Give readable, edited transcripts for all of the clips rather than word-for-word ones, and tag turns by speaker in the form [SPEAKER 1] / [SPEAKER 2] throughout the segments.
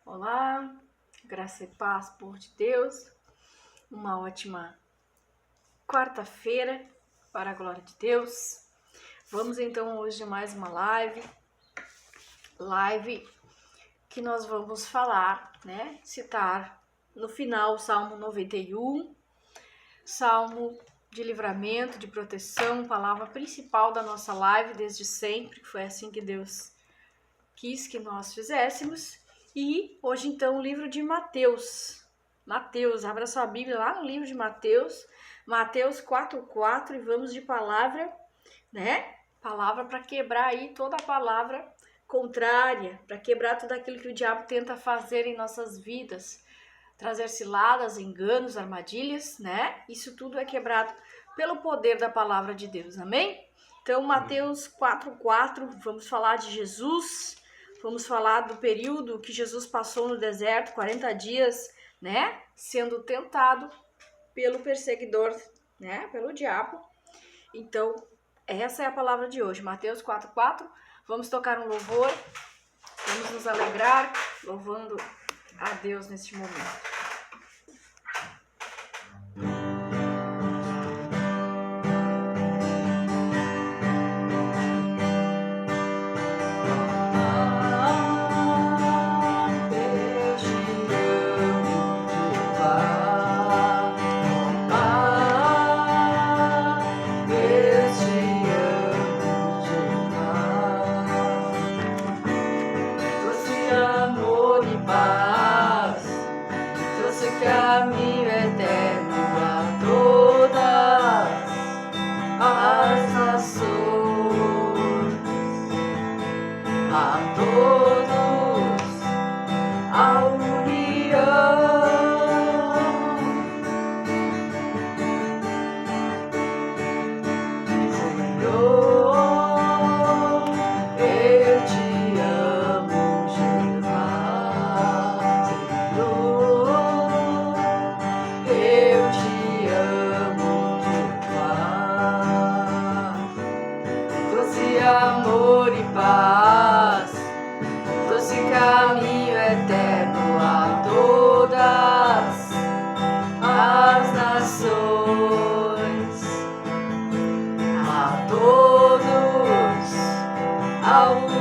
[SPEAKER 1] Olá, graça e paz por de Deus, uma ótima quarta-feira para a glória de Deus. Vamos então hoje mais uma live que nós vamos falar, citar no final o Salmo 91, Salmo de livramento, de proteção, palavra principal da nossa live desde sempre, que foi assim que Deus quis que nós fizéssemos. E hoje então o livro de Mateus, abra sua Bíblia lá no livro de Mateus 4:4 e vamos de palavra, Palavra para quebrar aí toda a palavra contrária, para quebrar tudo aquilo que o diabo tenta fazer em nossas vidas, trazer ciladas, enganos, armadilhas, Isso tudo é quebrado pelo poder da palavra de Deus, amém? Então, Mateus 4:4, vamos falar de Jesus. Vamos falar do período que Jesus passou no deserto, 40 dias, sendo tentado pelo perseguidor, pelo diabo. Então, essa é a palavra de hoje, Mateus 4:4. Vamos tocar um louvor, vamos nos alegrar, louvando a Deus neste momento.
[SPEAKER 2] Caminho eterno a todas as nações, a todos a união. Senhor, eu te amo, Jeová. Eu te amo, Jeová. Trouxe amor e paz, trouxe caminho eterno a todas as nações, a todos a união.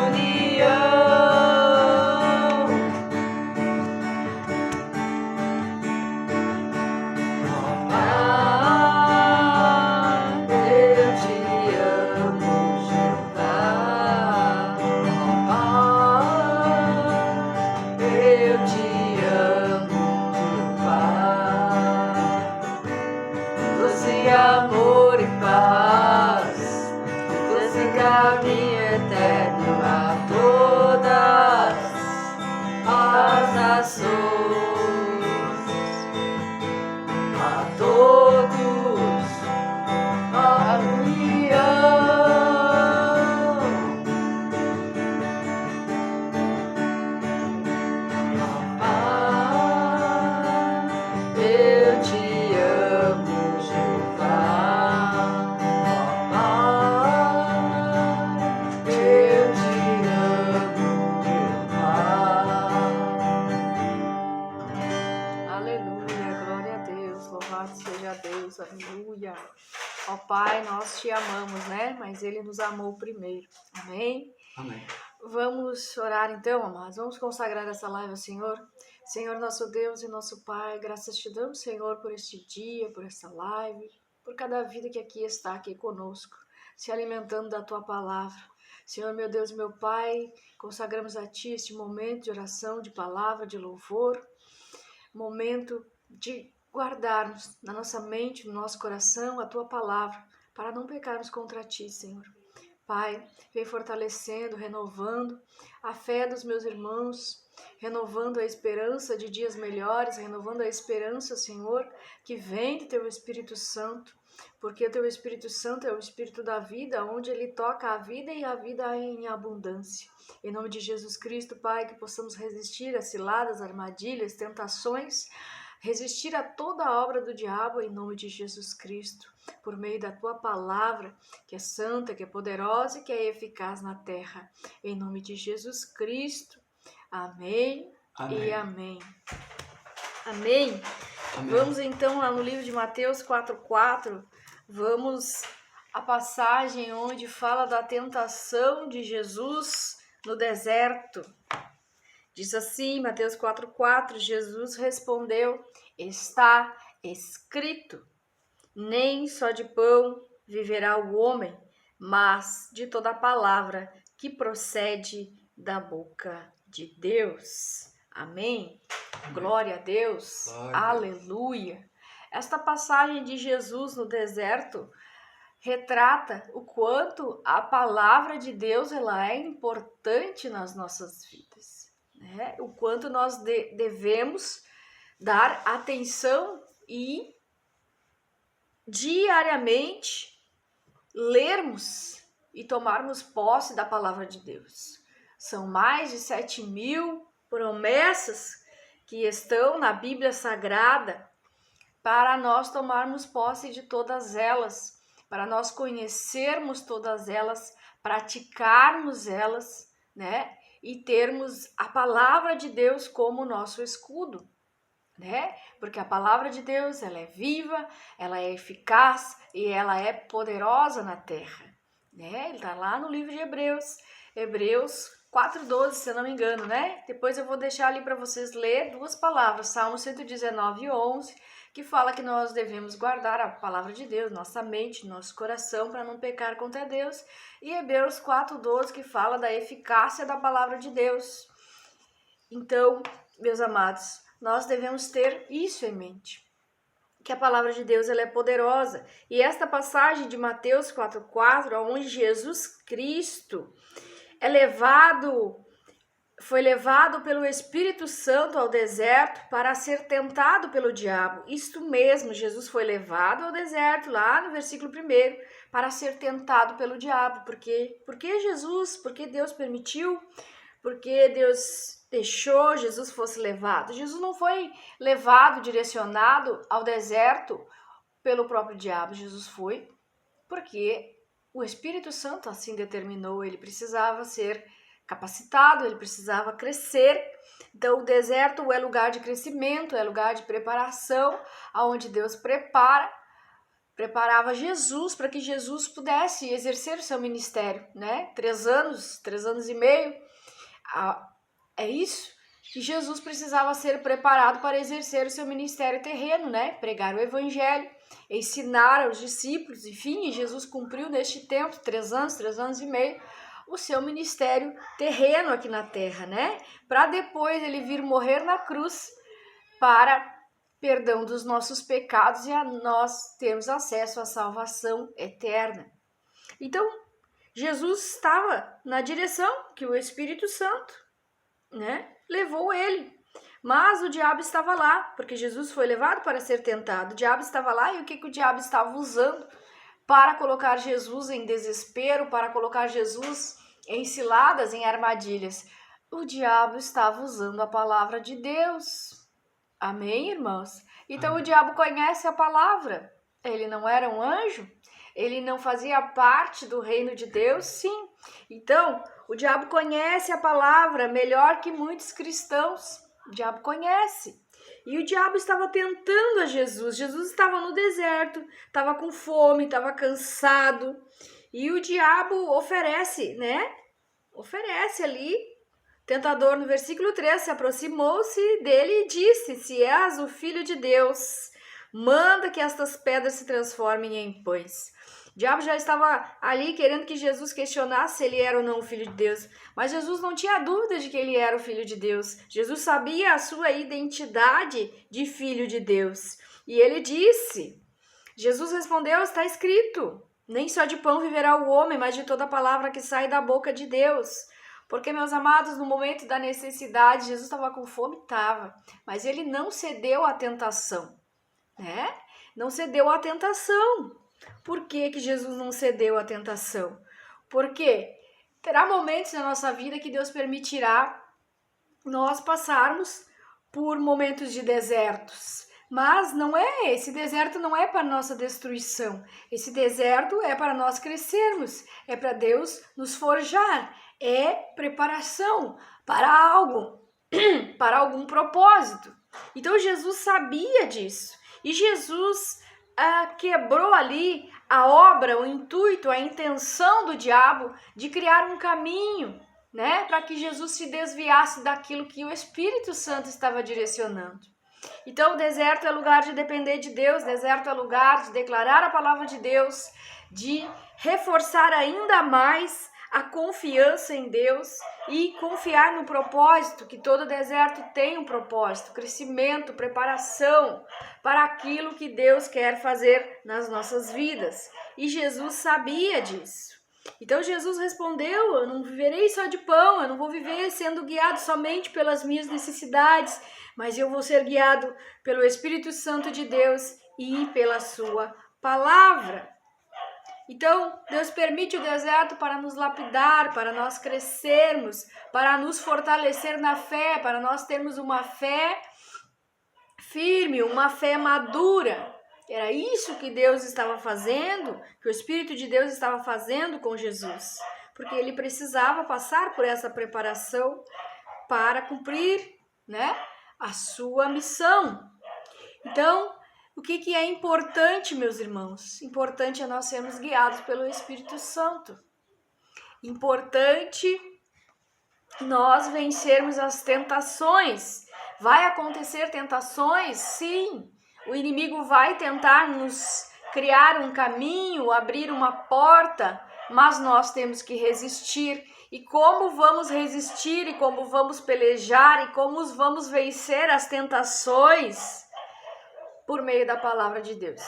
[SPEAKER 2] Amor e paz, trouxe caminho eterno a todas as nações, a todos a união. Eu te amo, Jeová. Eu te amo, Jeová.
[SPEAKER 1] Aleluia, glória a Deus, louvado seja Deus, aleluia. Ó Pai, nós te amamos, Mas Ele nos amou primeiro, amém?
[SPEAKER 2] Amém.
[SPEAKER 1] Vamos orar então, amados, vamos consagrar essa live ao Senhor. Senhor, nosso Deus e nosso Pai, graças te damos, Senhor, por este dia, por esta live, por cada vida que aqui está aqui conosco, se alimentando da Tua palavra. Senhor, meu Deus e meu Pai, consagramos a Ti este momento de oração, de palavra, de louvor, momento de guardarmos na nossa mente, no nosso coração, a Tua palavra, para não pecarmos contra Ti, Senhor. Pai, vem fortalecendo, renovando a fé dos meus irmãos, renovando a esperança de dias melhores, renovando a esperança, Senhor, que vem do Teu Espírito Santo, porque o Teu Espírito Santo é o Espírito da vida, onde Ele toca a vida e a vida em abundância. Em nome de Jesus Cristo, Pai, que possamos resistir às ciladas, armadilhas, tentações, resistir a toda a obra do diabo em nome de Jesus Cristo, por meio da Tua palavra, que é santa, que é poderosa e que é eficaz na terra. Em nome de Jesus Cristo. Amém
[SPEAKER 2] Amém.
[SPEAKER 1] e amém. Amém.
[SPEAKER 2] Amém.
[SPEAKER 1] Vamos então lá no livro de Mateus 4:4, vamos a passagem onde fala da tentação de Jesus no deserto. Diz assim, Mateus 4:4, Jesus respondeu: está escrito, nem só de pão viverá o homem, mas de toda palavra que procede da boca de Deus. Amém? Glória a Deus.
[SPEAKER 2] Glória a Deus.
[SPEAKER 1] Aleluia. Esta passagem de Jesus no deserto retrata o quanto a palavra de Deus ela é importante nas nossas vidas, né? O quanto nós devemos dar atenção e diariamente lermos e tomarmos posse da palavra de Deus. São mais de 7.000 promessas que estão na Bíblia Sagrada para nós tomarmos posse de todas elas, para nós conhecermos todas elas, praticarmos elas, né? E termos a palavra de Deus como nosso escudo, né? Porque a palavra de Deus, ela é viva, ela é eficaz e ela é poderosa na terra, né? Ele tá lá no livro de Hebreus 4:12, se eu não me engano, né? Depois eu vou deixar ali para vocês ler duas palavras, Salmo 119:11, que fala que nós devemos guardar a palavra de Deus, nossa mente, nosso coração, para não pecar contra Deus, e Hebreus 4:12, que fala da eficácia da palavra de Deus. Então, meus amados, nós devemos ter isso em mente, que a palavra de Deus ela é poderosa. E esta passagem de Mateus 4:4, onde Jesus Cristo foi levado pelo Espírito Santo ao deserto para ser tentado pelo diabo. Isto mesmo, Jesus foi levado ao deserto, lá no versículo 1, para ser tentado pelo diabo. Por que Jesus? Porque Deus permitiu? Porque Deus deixou Jesus fosse levado? Jesus não foi levado, direcionado ao deserto pelo próprio diabo. Jesus foi porque o Espírito Santo assim determinou. Ele precisava ser capacitado, ele precisava crescer. Então o deserto é lugar de crescimento, é lugar de preparação, onde Deus preparava Jesus para que Jesus pudesse exercer o seu ministério, né? 3 anos e meio. É isso que Jesus precisava ser preparado para exercer o seu ministério terreno, né? Pregar o evangelho, ensinar aos discípulos, enfim, e Jesus cumpriu neste tempo, 3 anos e meio, o seu ministério terreno aqui na terra, né? Para depois ele vir morrer na cruz para perdão dos nossos pecados e a nós termos acesso à salvação eterna. Então, Jesus estava na direção que o Espírito Santo, né, levou ele. Mas o diabo estava lá, porque Jesus foi levado para ser tentado. O diabo estava lá, e o que o diabo estava usando para colocar Jesus em desespero, para colocar Jesus em ciladas, em armadilhas? O diabo estava usando a palavra de Deus. Amém, irmãos? Então
[SPEAKER 2] Amém.
[SPEAKER 1] O diabo conhece a palavra. Ele não era um anjo? Ele não fazia parte do reino de Deus? Sim. Então, o diabo conhece a palavra melhor que muitos cristãos. O diabo conhece. E o diabo estava tentando a Jesus. Jesus estava no deserto, estava com fome, estava cansado. E o diabo oferece, né? Oferece ali. Tentador, no versículo 3, se aproximou-se dele e disse: se és o Filho de Deus, manda que estas pedras se transformem em pães. O diabo já estava ali querendo que Jesus questionasse se ele era ou não o Filho de Deus. Mas Jesus não tinha dúvida de que ele era o Filho de Deus. Jesus sabia a sua identidade de Filho de Deus. E ele disse, Jesus respondeu, está escrito, nem só de pão viverá o homem, mas de toda palavra que sai da boca de Deus. Porque, meus amados, no momento da necessidade, Jesus estava com fome? Estava. Mas ele não cedeu à tentação, né? Não cedeu à tentação. Por que Jesus não cedeu à tentação? Porque terá momentos na nossa vida que Deus permitirá nós passarmos por momentos de desertos. Mas não é, esse deserto não é para nossa destruição. Esse deserto é para nós crescermos, é para Deus nos forjar, é preparação para algo, para algum propósito. Então Jesus sabia disso. E Jesus quebrou ali a obra, o intuito, a intenção do diabo de criar um caminho, né, para que Jesus se desviasse daquilo que o Espírito Santo estava direcionando. Então o deserto é lugar de depender de Deus, deserto é lugar de declarar a palavra de Deus, de reforçar ainda mais a confiança em Deus e confiar no propósito, que todo deserto tem um propósito, crescimento, preparação para aquilo que Deus quer fazer nas nossas vidas. E Jesus sabia disso. Então Jesus respondeu: eu não viverei só de pão, eu não vou viver sendo guiado somente pelas minhas necessidades, mas eu vou ser guiado pelo Espírito Santo de Deus e pela sua palavra. Então, Deus permite o deserto para nos lapidar, para nós crescermos, para nos fortalecer na fé, para nós termos uma fé firme, uma fé madura. Era isso que Deus estava fazendo, que o Espírito de Deus estava fazendo com Jesus, porque ele precisava passar por essa preparação para cumprir, né, a sua missão. Então, o que é importante, meus irmãos? Importante é nós sermos guiados pelo Espírito Santo. Importante nós vencermos as tentações. Vai acontecer tentações? Sim. O inimigo vai tentar nos criar um caminho, abrir uma porta, mas nós temos que resistir. E como vamos resistir, e como vamos pelejar, e como vamos vencer as tentações? Por meio da palavra de Deus.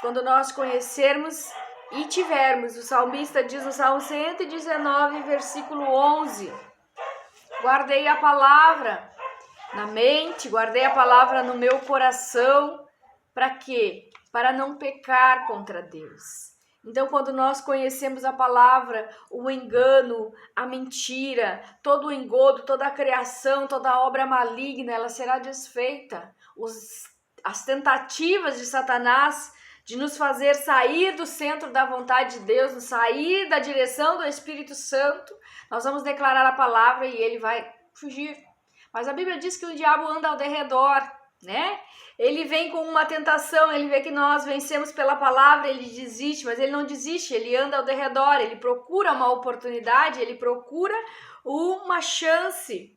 [SPEAKER 1] Quando nós conhecermos e tivermos, o salmista diz no Salmo 119, versículo 11, guardei a palavra na mente, guardei a palavra no meu coração, para quê? Para não pecar contra Deus. Então, quando nós conhecemos a palavra, o engano, a mentira, todo o engodo, toda a criação, toda a obra maligna, ela será desfeita. As tentativas de Satanás de nos fazer sair do centro da vontade de Deus, sair da direção do Espírito Santo, nós vamos declarar a palavra e ele vai fugir. Mas a Bíblia diz que o diabo anda ao derredor, né? Ele vem com uma tentação, ele vê que nós vencemos pela palavra, ele desiste, mas ele não desiste, ele anda ao derredor, ele procura uma oportunidade, ele procura uma chance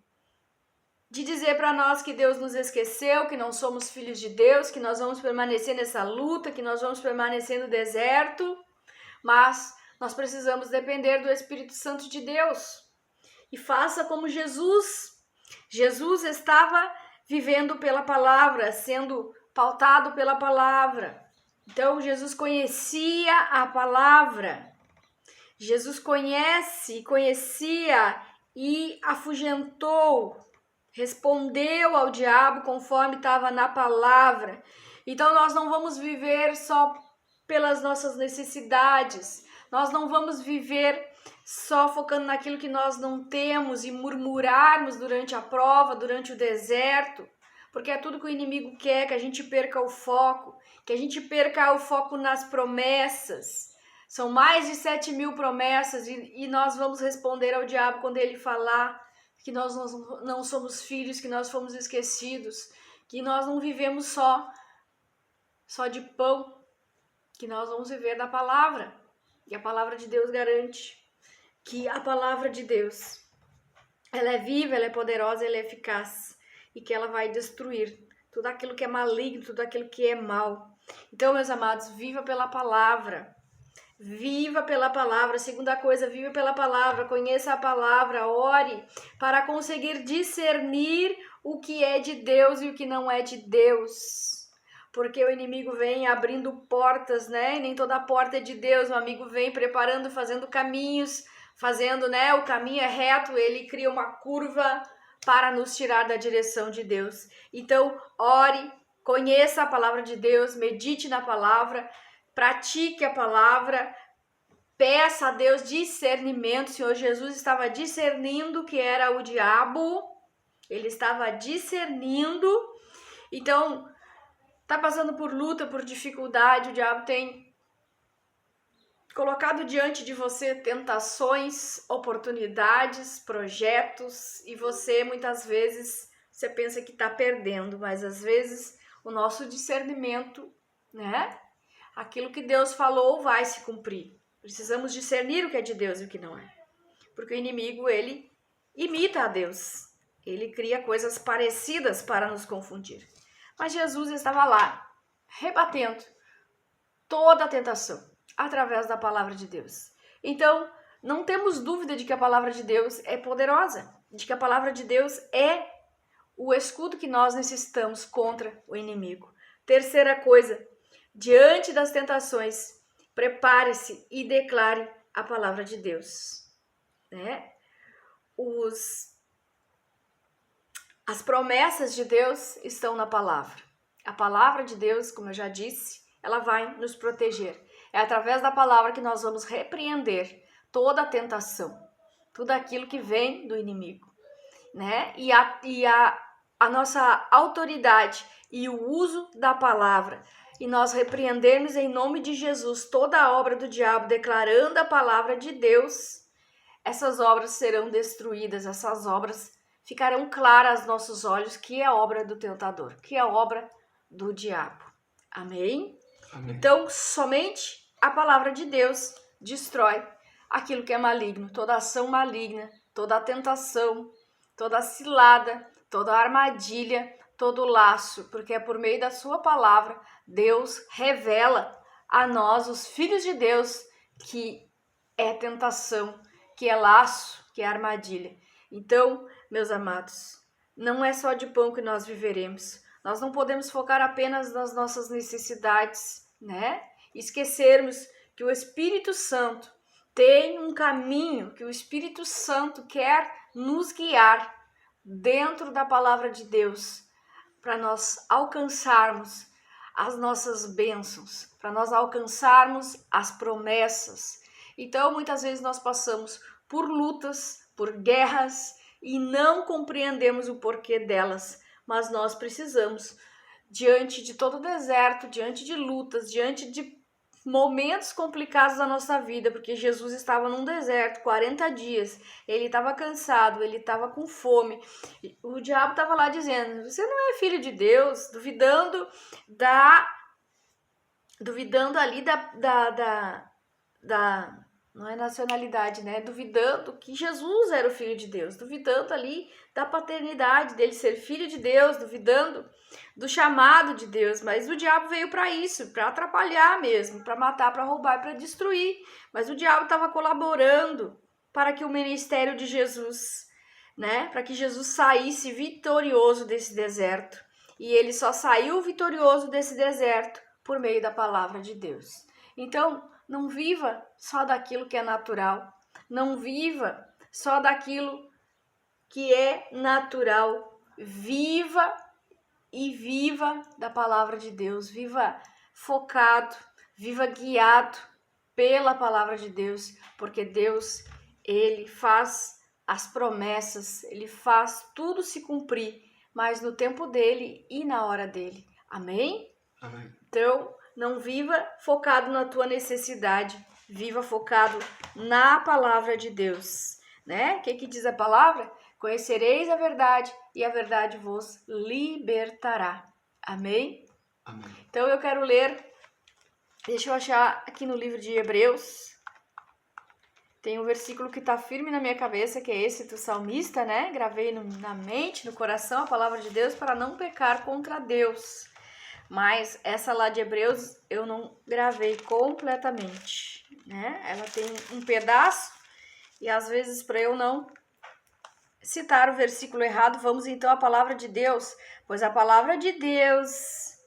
[SPEAKER 1] de dizer para nós que Deus nos esqueceu, que não somos filhos de Deus, que nós vamos permanecer nessa luta, que nós vamos permanecer no deserto, mas nós precisamos depender do Espírito Santo de Deus. E faça como Jesus. Jesus estava vivendo pela palavra, sendo pautado pela palavra. Então Jesus conhecia a palavra. Jesus conhecia e afugentou, respondeu ao diabo conforme estava na palavra. Então nós não vamos viver só pelas nossas necessidades, nós não vamos viver só focando naquilo que nós não temos e murmurarmos durante a prova, durante o deserto, porque é tudo que o inimigo quer, que a gente perca o foco, que a gente perca o foco nas promessas. São mais de 7.000 promessas e nós vamos responder ao diabo quando ele falar que nós não somos filhos, que nós fomos esquecidos, que nós não vivemos só de pão, que nós vamos viver da palavra. E a palavra de Deus garante que a palavra de Deus, ela é viva, ela é poderosa, ela é eficaz e que ela vai destruir tudo aquilo que é maligno, tudo aquilo que é mal. Então, meus amados, viva pela palavra. Viva pela palavra. Segunda coisa, viva pela palavra, conheça a palavra, ore para conseguir discernir o que é de Deus e o que não é de Deus. Porque o inimigo vem abrindo portas, né? E nem toda porta é de Deus. O amigo vem preparando, fazendo caminhos, fazendo, né? O caminho é reto, ele cria uma curva para nos tirar da direção de Deus. Então, ore, conheça a palavra de Deus, medite na palavra, pratique a palavra, peça a Deus discernimento. O Senhor Jesus estava discernindo que era o diabo, ele estava discernindo. Então, está passando por luta, por dificuldade, o diabo tem colocado diante de você tentações, oportunidades, projetos, e você muitas vezes você pensa que está perdendo, mas às vezes o nosso discernimento, né? Aquilo que Deus falou vai se cumprir. Precisamos discernir o que é de Deus e o que não é. Porque o inimigo, ele imita a Deus. Ele cria coisas parecidas para nos confundir. Mas Jesus estava lá, rebatendo toda a tentação, através da palavra de Deus. Então, não temos dúvida de que a palavra de Deus é poderosa, de que a palavra de Deus é o escudo que nós necessitamos contra o inimigo. Terceira coisa, diante das tentações, prepare-se e declare a palavra de Deus. Né? As promessas de Deus estão na palavra. A palavra de Deus, como eu já disse, ela vai nos proteger. É através da palavra que nós vamos repreender toda a tentação, tudo aquilo que vem do inimigo, né? E a nossa autoridade e o uso da palavra, e nós repreendermos em nome de Jesus toda a obra do diabo, declarando a palavra de Deus, essas obras serão destruídas, essas obras ficarão claras aos nossos olhos que é a obra do tentador, que é a obra do diabo. Amém?
[SPEAKER 2] Amém.
[SPEAKER 1] Então, somente a palavra de Deus destrói aquilo que é maligno, toda ação maligna, toda a tentação, toda a cilada, toda a armadilha, todo o laço, porque é por meio da sua palavra, Deus revela a nós, os filhos de Deus, que é tentação, que é laço, que é armadilha. Então, meus amados, não é só de pão que nós viveremos. Nós não podemos focar apenas nas nossas necessidades, né? Esquecermos que o Espírito Santo tem um caminho, que o Espírito Santo quer nos guiar dentro da palavra de Deus, para nós alcançarmos as nossas bênçãos, para nós alcançarmos as promessas. Então, muitas vezes nós passamos por lutas, por guerras e não compreendemos o porquê delas, mas nós precisamos, diante de todo o deserto, diante de lutas, diante de momentos complicados da nossa vida, porque Jesus estava num deserto 40 dias, ele estava cansado, ele estava com fome, o diabo estava lá dizendo, você não é filho de Deus, duvidando ali da não é nacionalidade, né? Duvidando que Jesus era o Filho de Deus, duvidando ali da paternidade dele ser Filho de Deus, duvidando do chamado de Deus. Mas o diabo veio para isso, para atrapalhar mesmo, para matar, para roubar, para destruir. Mas o diabo estava colaborando para que o ministério de Jesus, né? Para que Jesus saísse vitorioso desse deserto. E ele só saiu vitorioso desse deserto por meio da palavra de Deus. Então, não viva só daquilo que é natural. Não viva só daquilo que é natural. Viva da palavra de Deus. Viva focado, viva guiado pela palavra de Deus, porque Deus, ele faz as promessas, ele faz tudo se cumprir, mas no tempo dele e na hora dele. Amém?
[SPEAKER 2] Amém.
[SPEAKER 1] Então, não viva focado na tua necessidade, viva focado na palavra de Deus, né? O que diz a palavra? Conhecereis a verdade e a verdade vos libertará. Amém?
[SPEAKER 2] Amém.
[SPEAKER 1] Então eu quero ler, deixa eu achar aqui no livro de Hebreus, tem um versículo que está firme na minha cabeça, que é esse do salmista, né? Gravei na mente, no coração, a palavra de Deus para não pecar contra Deus. Mas essa lá de Hebreus eu não gravei completamente, né? Ela tem um pedaço e às vezes para eu não citar o versículo errado, vamos então à palavra de Deus. Pois a palavra de Deus,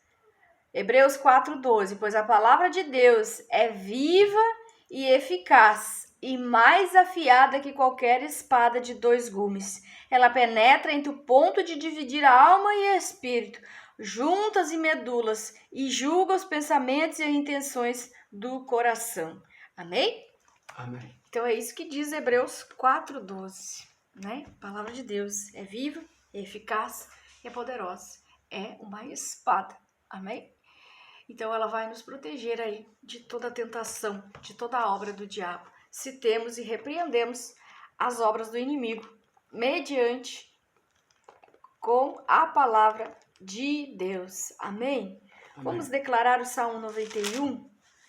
[SPEAKER 1] Hebreus 4:12, pois a palavra de Deus é viva e eficaz e mais afiada que qualquer espada de 2 gumes. Ela penetra entre o ponto de dividir a alma e espírito, juntas e medulas, e julga os pensamentos e as intenções do coração. Amém?
[SPEAKER 2] Amém.
[SPEAKER 1] Então é isso que diz Hebreus 4:12, né? A palavra de Deus é viva, é eficaz, é poderosa, é uma espada. Amém? Então ela vai nos proteger aí de toda a tentação, de toda a obra do diabo, se temos e repreendemos as obras do inimigo mediante com a palavra de Deus. Amém? Vamos declarar o Salmo 91,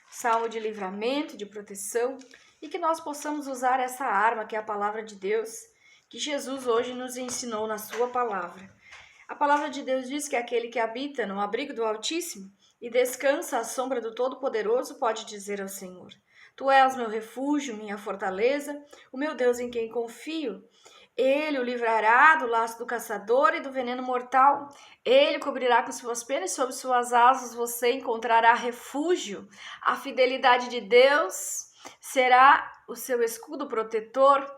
[SPEAKER 1] Salmo de livramento, de proteção, e que nós possamos usar essa arma que é a palavra de Deus, que Jesus hoje nos ensinou na sua palavra. A palavra de Deus diz que aquele que habita no abrigo do Altíssimo e descansa à sombra do Todo-Poderoso pode dizer ao Senhor: Tu és meu refúgio, minha fortaleza, o meu Deus em quem confio. Ele o livrará do laço do caçador e do veneno mortal. Ele o cobrirá com suas penas e sob suas asas você encontrará refúgio. A fidelidade de Deus será o seu escudo protetor.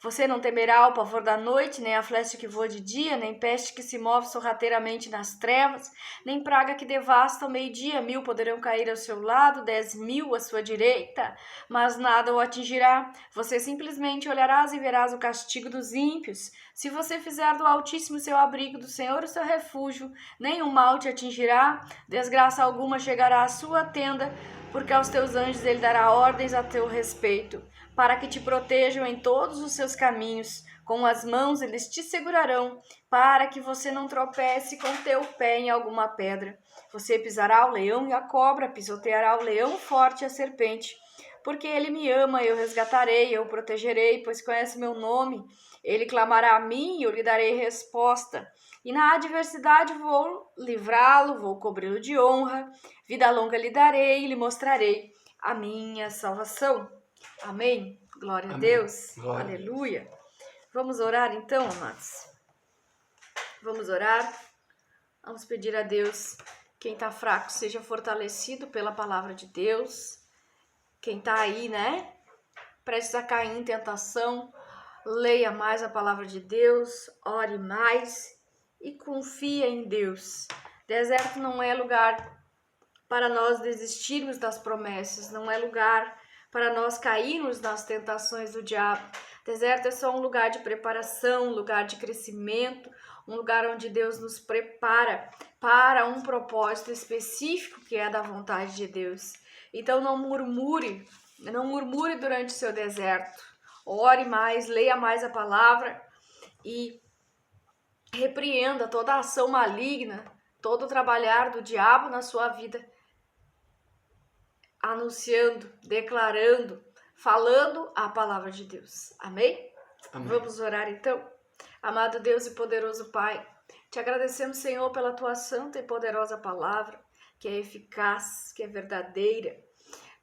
[SPEAKER 1] Você não temerá o pavor da noite, nem a flecha que voa de dia, nem peste que se move sorrateiramente nas trevas, nem praga que devasta ao meio-dia. 1000 poderão cair ao seu lado, 10.000 à sua direita, mas nada o atingirá. Você simplesmente olharás e verás o castigo dos ímpios. Se você fizer do Altíssimo seu abrigo, do Senhor o seu refúgio, nenhum mal te atingirá, desgraça alguma chegará à sua tenda, porque aos teus anjos ele dará ordens a teu respeito, para que te protejam em todos os seus caminhos. Com as mãos eles te segurarão, para que você não tropece com teu pé em alguma pedra. Você pisará o leão e a cobra, pisoteará o leão forte e a serpente. Porque ele me ama, eu resgatarei, eu o protegerei, pois conhece meu nome. Ele clamará a mim e eu lhe darei resposta. E na adversidade vou livrá-lo, vou cobri-lo de honra. Vida longa lhe darei e lhe mostrarei a minha salvação. Amém? Glória a Deus.
[SPEAKER 2] Glória.
[SPEAKER 1] Aleluia. Vamos orar então, amados? Vamos orar. Vamos pedir a Deus, quem está fraco seja fortalecido pela palavra de Deus. Quem está aí, né? Prestes a cair em tentação, leia mais a palavra de Deus, ore mais e confia em Deus. Deserto não é lugar para nós desistirmos das promessas, não é lugar para nós cairmos nas tentações do diabo. Deserto é só um lugar de preparação, um lugar de crescimento, um lugar onde Deus nos prepara para um propósito específico que é da vontade de Deus. Então não murmure durante o seu deserto. Ore mais, leia mais a palavra e repreenda toda a ação maligna, todo o trabalhar do diabo na sua vida, anunciando, declarando, falando a palavra de Deus. Amém?
[SPEAKER 2] Amém.
[SPEAKER 1] Vamos orar então? Amado Deus e poderoso Pai, te agradecemos, Senhor, pela tua santa e poderosa palavra, que é eficaz, que é verdadeira.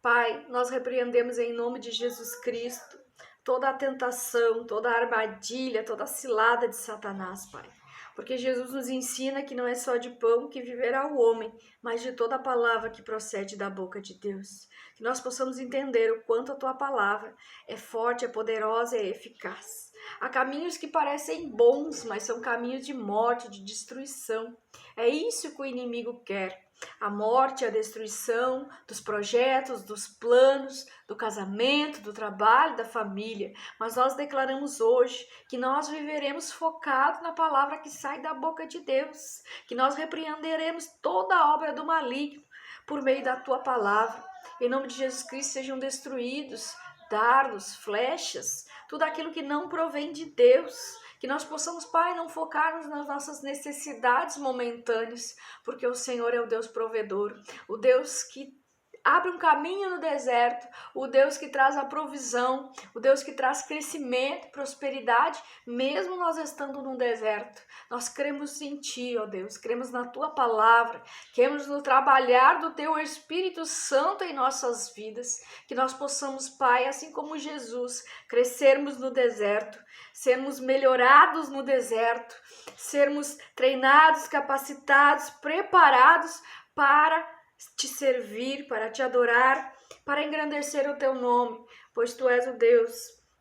[SPEAKER 1] Pai, nós repreendemos em nome de Jesus Cristo toda a tentação, toda a armadilha, toda a cilada de Satanás, Pai. Porque Jesus nos ensina que não é só de pão que viverá o homem, mas de toda a palavra que procede da boca de Deus. Que nós possamos entender o quanto a tua palavra é forte, é poderosa e é eficaz. Há caminhos que parecem bons, mas são caminhos de morte, de destruição. É isso que o inimigo quer. A morte, a destruição dos projetos, dos planos, do casamento, do trabalho, da família. Mas nós declaramos hoje que nós viveremos focados na palavra que sai da boca de Deus, que nós repreenderemos toda a obra do maligno por meio da tua palavra. Em nome de Jesus Cristo sejam destruídos dardos, flechas, tudo aquilo que não provém de Deus. Que nós possamos, Pai, não focarmos nas nossas necessidades momentâneas, porque o Senhor é o Deus provedor, o Deus que abre um caminho no deserto, o Deus que traz a provisão, o Deus que traz crescimento, prosperidade, mesmo nós estando num deserto. Nós cremos em Ti, ó Deus, cremos na Tua palavra, queremos no trabalhar do Teu Espírito Santo em nossas vidas, que nós possamos, Pai, assim como Jesus, crescermos no deserto, sermos melhorados no deserto, sermos treinados, capacitados, preparados para te servir, para te adorar, para engrandecer o teu nome, pois tu és o Deus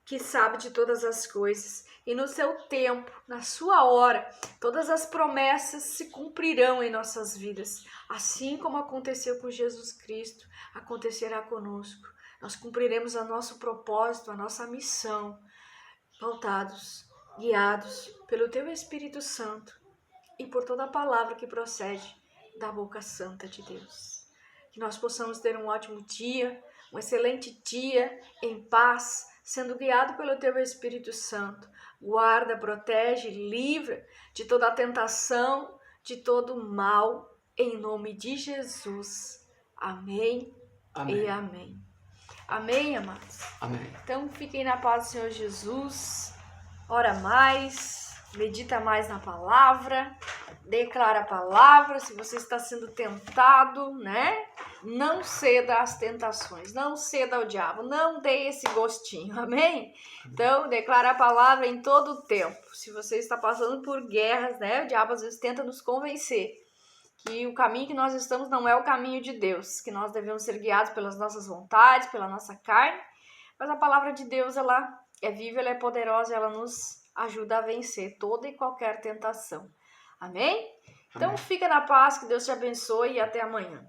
[SPEAKER 1] que sabe de todas as coisas. E no seu tempo, na sua hora, todas as promessas se cumprirão em nossas vidas. Assim como aconteceu com Jesus Cristo, acontecerá conosco. Nós cumpriremos o nosso propósito, a nossa missão, pautados, guiados pelo teu Espírito Santo e por toda a palavra que procede da boca santa de Deus. Que nós possamos ter um ótimo dia, um excelente dia, em paz, sendo guiado pelo Teu Espírito Santo, guarda, protege, livra de toda a tentação, de todo mal, em nome de Jesus. Amém,
[SPEAKER 2] Amém.
[SPEAKER 1] e amém. Amém, amados?
[SPEAKER 2] Amém.
[SPEAKER 1] Então, fiquem na paz do Senhor Jesus. Ora mais, medita mais na palavra, declara a palavra. Se você está sendo tentado, né? Não ceda às tentações, não ceda ao diabo, não dê esse gostinho, amém? Então, declara a palavra em todo o tempo. Se você está passando por guerras, né? O diabo às vezes tenta nos convencer que o caminho que nós estamos não é o caminho de Deus, que nós devemos ser guiados pelas nossas vontades, pela nossa carne, mas a palavra de Deus, ela é viva, ela é poderosa, ela nos ajuda a vencer toda e qualquer tentação. Amém? Então,
[SPEAKER 2] Amém.
[SPEAKER 1] fica na paz, que Deus te abençoe e até amanhã.